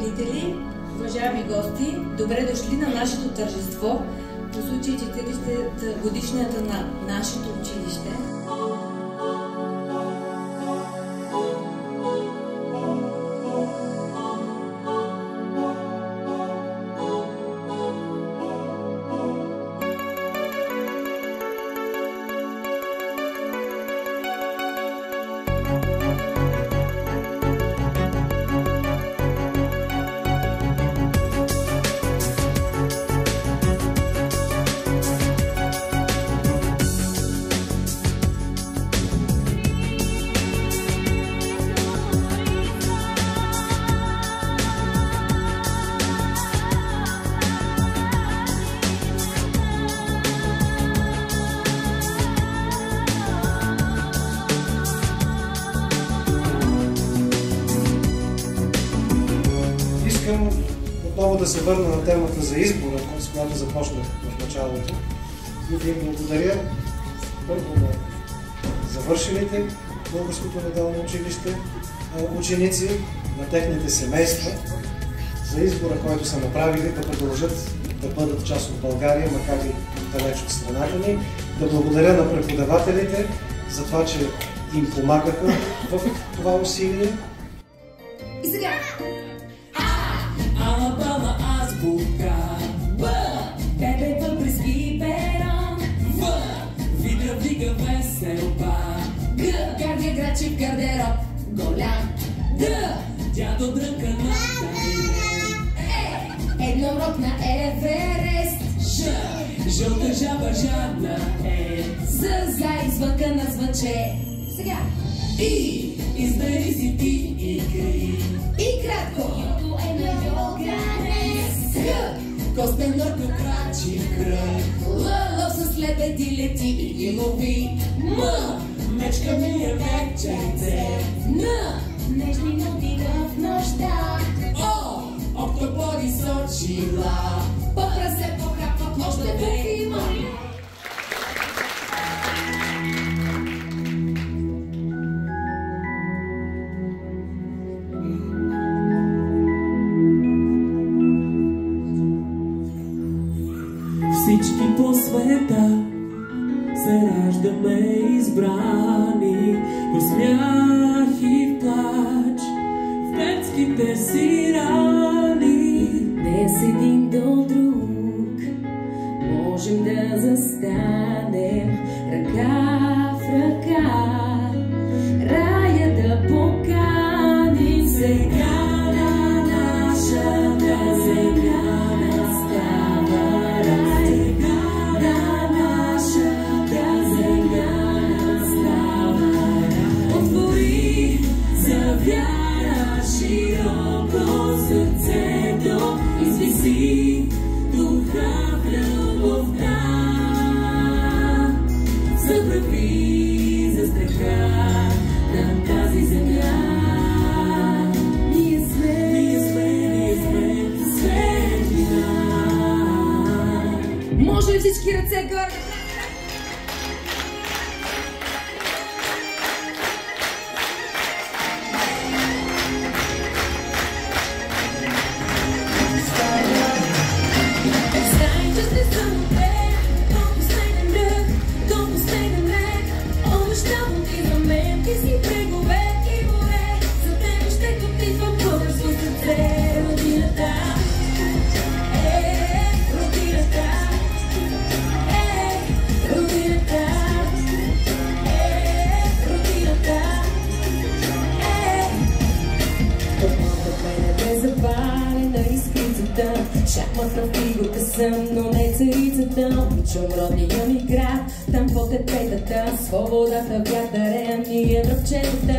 родители, уважаеми гости, добре дошли на нашето тържество по случай 40 годишната на нашето училище. Искам отново да се върна на темата за избора, с която започнах в началото, и да им благодаря първо на завършилите Българското неделно училище ученици, на техните семейства, за избора, който са направили да продължат да бъдат част от България, макар и далеч от страната ни. Да благодаря на преподавателите за това, че им помагаха в това усилие. И сега! Алабама азбука, Б, ББ през Иберон, В, Вида вига веселба, Г, Гардия Грачев гардероб, голям, Д, дядо дрънка на Тайрен, Е, еднорог на Еверест, Ж, жълта жаба жадна е, З, за извънка на звънче. Сега! И, изнери си ти и кри. И кратко! Костен нърко крачи кръг, лъв с лебеди лети и ги лови. М, мечка ми е вечерце. Н, нежни ноти в нощта. О, октоподи с очила. По-прасе похапват още веки има. Всички по света се раждаме избрани, в смях и в плач, в детските си рани. Днес един до друг можем да застанем ръка в ръка, рая да поканим. Сега на нашата земя настава рай. На нашата земя настава рай. Отвори за вяра широко сърцето, извиси духа в любовта. Забрави за страха на тази земя. Ние сме светлина. Може ли всички ръце горе? Шахмат на фигурка съм, но не царицата. Обичам родния ми град, там под епетата, свободата вятърем, ние връбчетата.